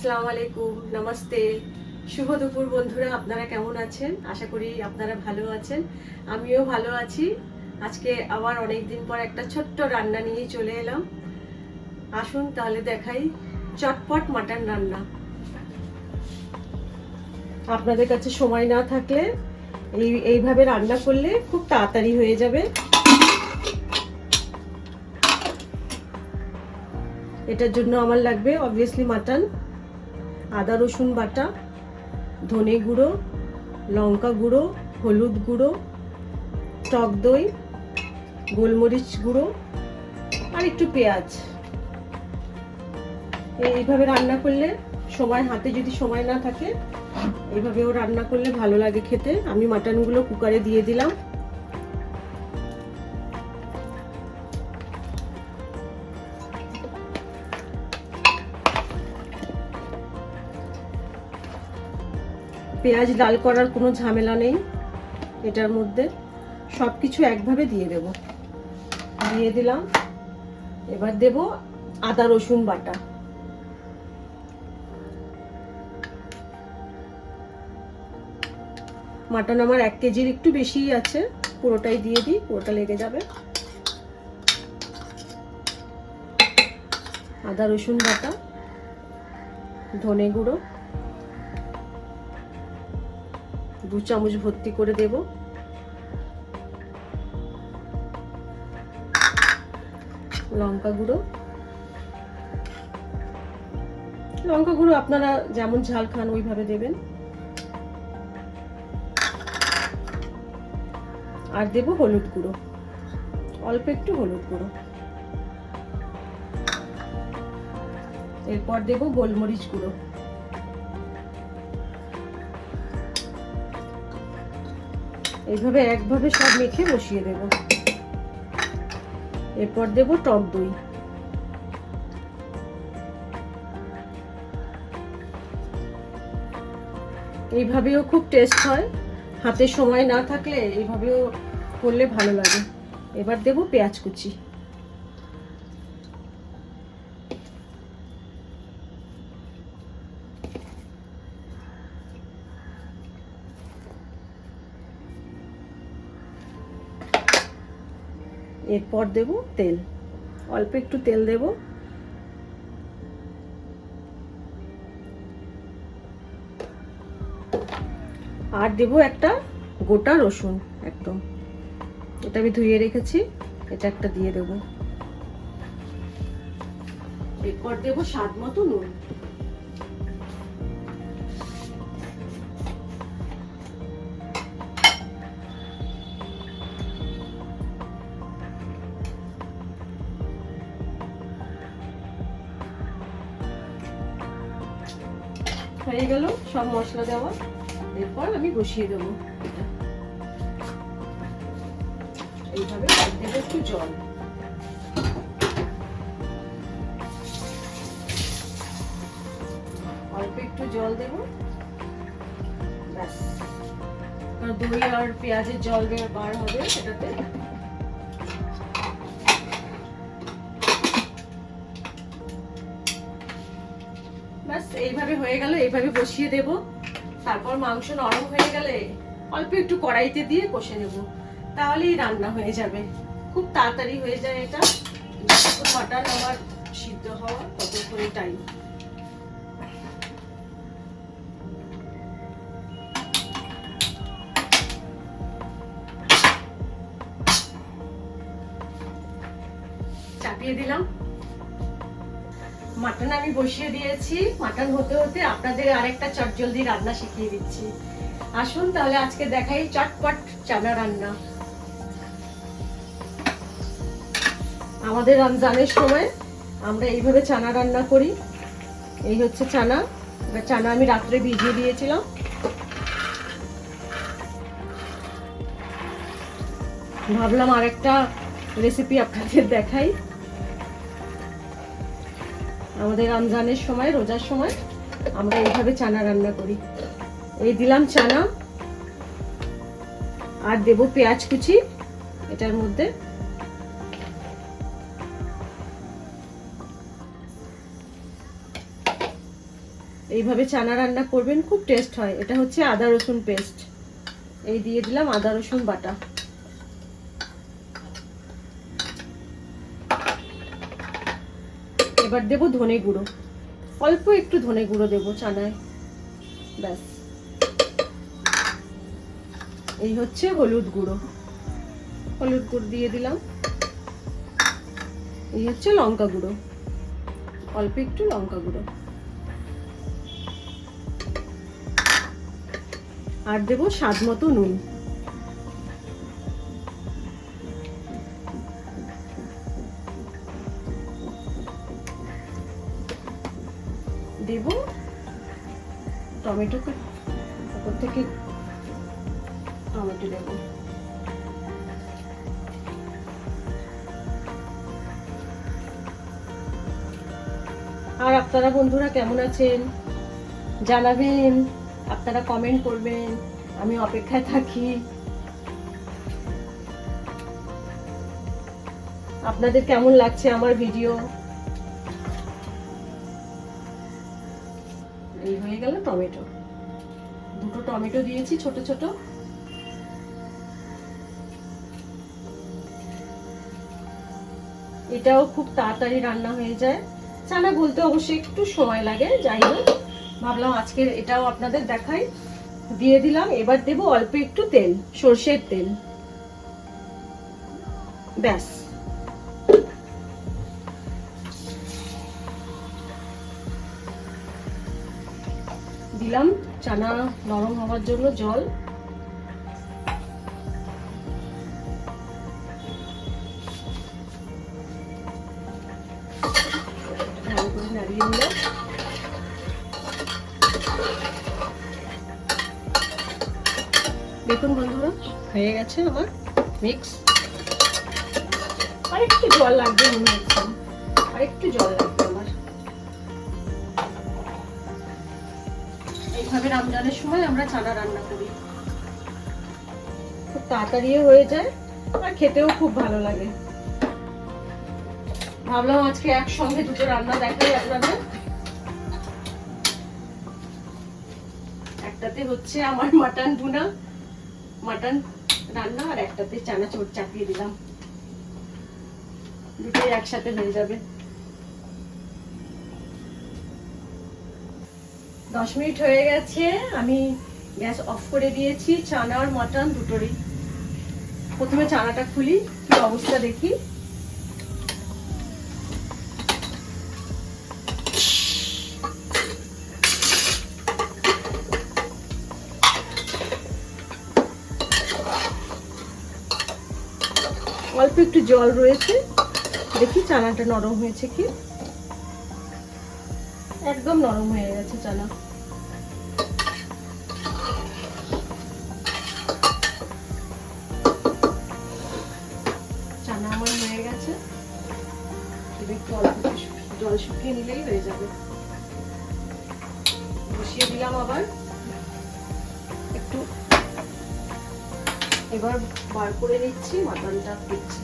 আসসালামু আলাইকুম, নমস্তে, শুভ দুপুর বন্ধুরা। আপনারা কেমন আছেন? আশা করি আপনারা ভালো আছেন, আমিও ভালো আছি। আজকে আবার অনেকদিন পর একটা ছোট্ট রান্না নিয়ে চলে এলাম। আসুন তাহলে দেখাই চটপট মাটন রান্না। আপনাদের কাছে সময় না থাকলে এইভাবে রান্না করলে খুব তাড়াতাড়ি হয়ে যাবে। এটার জন্য আমার লাগবে অবভিয়াসলি মাটন, আদা রসুন বাটা, ধনে গুঁড়ো, লঙ্কা গুঁড়ো, হলুদ গুঁড়ো, টক দই, গোলমরিচ গুঁড়ো আর একটু পেঁয়াজ। এইভাবে রান্না করলে হাতে যদি সময় না থাকে এইভাবেও রান্না করলে ভালো লাগে খেতে। আমি মাটনগুলো কুকারে দিয়ে দিলাম। পেঁয়াজ লাল করার কোনো ঝামেলা নেই, এটার মধ্যে সবকিছু একভাবে দিয়ে দিলাম। এবার দেব আদা রসুন বাটা। মাটন আমার 1 কেজির একটু বেশিই আছে, পুরোটাই দিয়ে দিই, পুরোটা লেগে যাবে। আদা রসুন বাটা, ধনে গুঁড়ো 2 চামচ ভর্তি করে দেব, লঙ্কা গুঁড়ো আপনারা যেমন ঝাল খান ওইভাবে দেবেন। আর দেব হলুদ গুঁড়ো, অল্প একটু হলুদ গুঁড়ো। এরপর দেব গোলমরিচ গুঁড়ো। এইভাবে একভাবে সব মেখে বসিয়ে দেব। এরপর দেব টক দই। এইভাবেও খুব টেস্ট হয়, হাতে সময় না থাকলে এইভাবেও করলে ভালো লাগে। এবার দেব পেঁয়াজ কুচি। এরপর দেব তেল, অল্প একটু তেল দেব। আর দেব একটা গোটা রসুন, একদম এটা আমি ধুয়ে রেখেছি, এটা একটা দিয়ে দেব। এরপর দেব স্বাদ মতো নুন। হয়ে গেল সব মশলা দেওয়া। এরপর আমি বসিয়ে দেবো এটা। এইভাবে দেব একটু জল, অল্প একটু জল দেব, ব্যাস। দই আর পেঁয়াজের জল বার হবে সেটাতে। ব্যাস এইভাবে হয়ে গেল, এইভাবে বসিয়ে দেব। তারপর মাংস নরম হয়ে গেলে অল্প একটু কড়াইতে দিয়ে কষে নেব, তাহলেই রান্না হয়ে যাবে। খুব তাড়াতাড়ি হয়ে যায় এটা। মাটন আমার সিদ্ধ হওয়া ততক্ষণে টাইম। চাপিয়ে দিলাম। মাটন আমি বসিয়ে দিয়েছি। মাটন হতে হতে আপনাদের আরেকটা চটজলদি রান্না শিখিয়ে দিচ্ছি। আসুন তাহলে আজকে দেখাই চটপট চানা রান্না। আমাদের রমজানের সময় আমরা এইভাবে চানা রান্না করি। এই হচ্ছে চানা। এবার চানা আমি রাত্রে ভিজিয়ে দিয়েছিলাম। ভাবলাম আরেকটা রেসিপি আপনাদের দেখাই। আমাদের রমজানের সময়, রোজার সময় আমরা এইভাবে চানা রান্না করি। এই দিলাম চানা, আর দেব পেঁয়াজ কুচি এটার মধ্যে। এইভাবে চানা রান্না করবেন, খুব টেস্ট হয়। এটা হচ্ছে আদা রসুন পেস্ট, এই দিয়ে দিলাম আদা রসুন বাটা। এবার দেব ধনে গুঁড়ো, অল্প একটু ধনে গুঁড়ো দেবো চানায়, ব্যাস। এই হচ্ছে হলুদ গুঁড়ো, হলুদ গুঁড়ো দিয়ে দিলাম। এই হচ্ছে লঙ্কা গুঁড়ো, অল্প একটু লঙ্কা গুঁড়ো, আর দেব স্বাদ মতো নুন। দেব টমেটো, উপর থেকে টমেটো দেব। আর আপনারা বন্ধুরা কেমন আছেন জানাবেন, আপনারা কমেন্ট করবেন, আমি অপেক্ষায় থাকি। আপনাদের কেমন লাগছে আমার ভিডিও? এই হয়ে গেল টমেটো, দুটো টমেটো দিয়েছি ছোট ছোট। এটাও খুব তাড়াতাড়ি রান্না হয়ে যায়, চানা বলতে অবশ্যই একটু সময় লাগে, যাই হোক ভাবলাম আজকে এটাও আপনাদের দেখাই। দিয়ে দিলাম, এবার দেব অল্প একটু তেল, সর্ষের তেল, ব্যাস। দিলাম চানা নরম হওয়ার জন্য জল, ভালো করে নাড়িয়ে নিলাম। দেখুন বন্ধুরা হয়ে গেছে আমার মিক্স। আর একটু জল লাগবে মনে হচ্ছে, আর একটু জল লাগবে আমার। এইভাবে রমজানের সময় আমরা চানা রান্না করি, খুব তাড়াতাড়ি হয়ে যায় আর খেতেও খুব ভালো লাগে। ভাবলাম আজকে একসঙ্গে দুটো রান্না দেখাই আপনাদের। একটাতে হচ্ছে আমার মাটন ভুনা, মাটন রান্না, আর একটাতে চানাচুর চাপিয়ে দিলাম, দুটোই একসাথে হয়ে যাবে। 10 মিনিট হয়ে গেছে, আমি গ্যাস অফ করে দিয়েছি। চানা আর মাটন দুটোরই। প্রথমে চানাটা খুলি, কি অবস্থা দেখি। অল্প একটু জল রয়েছে, দেখি চানাটা নরম হয়েছে কি। একদম নরম হয়ে গেছে চানা। চানা আমার হয়ে গেছে, একটু অল্প জল শুকিয়ে নিলেই হয়ে যাবে। বসিয়ে দিলাম আবার একটু, এবার বার করে নিচ্ছি, মাটনটা দিচ্ছি।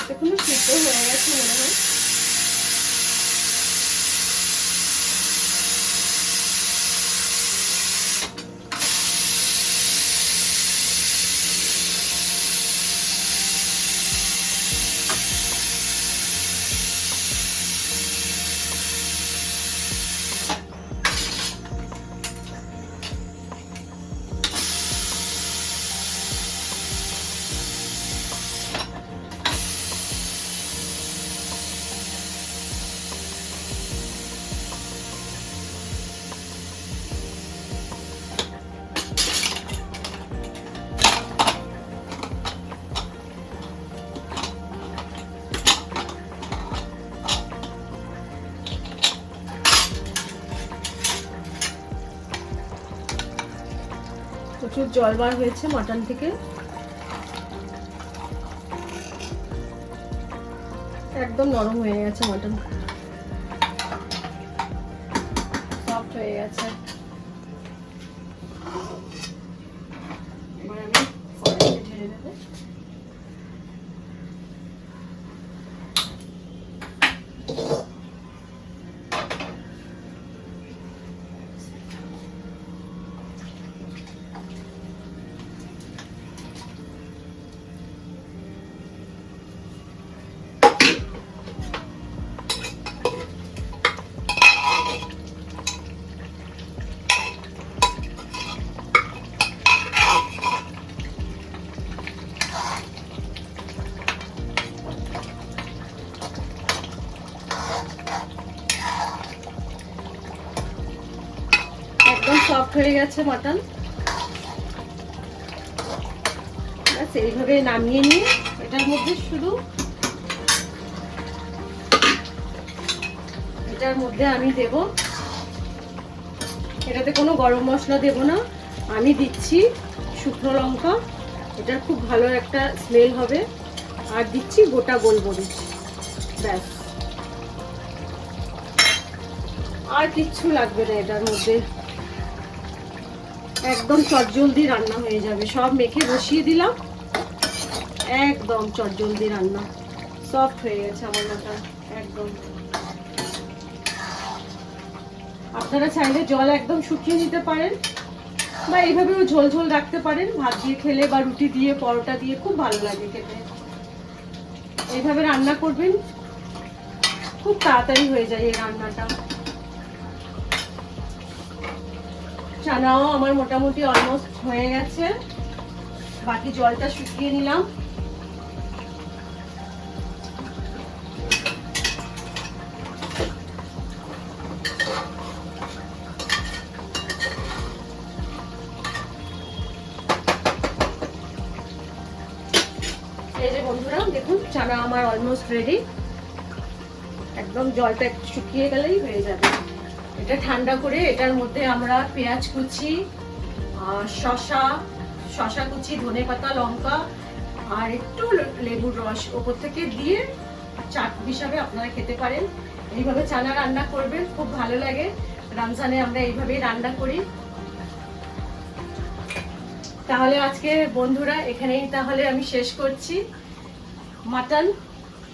এতক্ষণ সিদ্ধ হয়ে গেছে মনে হয়। প্রচুর জল বার হয়েছে মাটন থেকে। একদম নরম হয়ে গেছে মাটন, সফট হয়ে গেছে। এবার আমি কড়াইতে ঢেলে দেবো। একদম সফট হয়ে গেছে মাটন। ব্যাস এইভাবে নামিয়ে নিয়ে এটার মধ্যে শুধু এটার মধ্যে আমি দেব, এটাতে কোনো গরম মশলা দেব না, আমি দিচ্ছি শুকনো লঙ্কা, এটার খুব ভালো একটা স্মেল হবে, আর দিচ্ছি গোটা গোলমরিচ। ব্যাস, আর কিচ্ছু লাগবে না এটার মধ্যে। একদম চটজলদি রান্না হয়ে যাবে। সব মেখে বসিয়ে দিলাম, একদম চটজলদি রান্না। সফট হয়ে গেছে আমার মাটন একদম। আপনারা চাইলে জল একদম শুকিয়ে নিতে পারেন, বা এইভাবেও ঝোল ঝোল রাখতে পারেন। ভাত দিয়ে খেলে বা রুটি দিয়ে, পরোটা দিয়ে খুব ভালো লাগে খেতে। এইভাবে রান্না করবেন, খুব তাড়াতাড়ি হয়ে যায় এই রান্নাটা। চানাও আমার মোটামুটি অলমোস্ট হয়ে গেছে, বাকি জলটা শুকিয়ে নিলাম। এই যে বন্ধুরা দেখুন, চানা আমার অলমোস্ট রেডি। একদম জলটা একটু শুকিয়ে গেলেই হয়ে যাবে। এটা ঠান্ডা করে এটার মধ্যে আমরা পেঁয়াজ কুচি, শসা কুচি, ধনেপাতা, লঙ্কা আর একটু লেবুর রস ওপর থেকে দিয়ে চাট হিসাবে আপনারা খেতে পারেন। এইভাবে চানা রান্না করবেন, খুব ভালো লাগে। রমজানে আমরা এইভাবেই রান্না করি। তাহলে আজকে বন্ধুরা এখানেই তাহলে আমি শেষ করছি। মাটন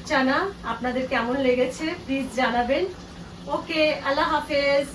চানা আপনাদের কেমন লেগেছে প্লিজ জানাবেন। ওকে, আল্লাহ হাফেজ।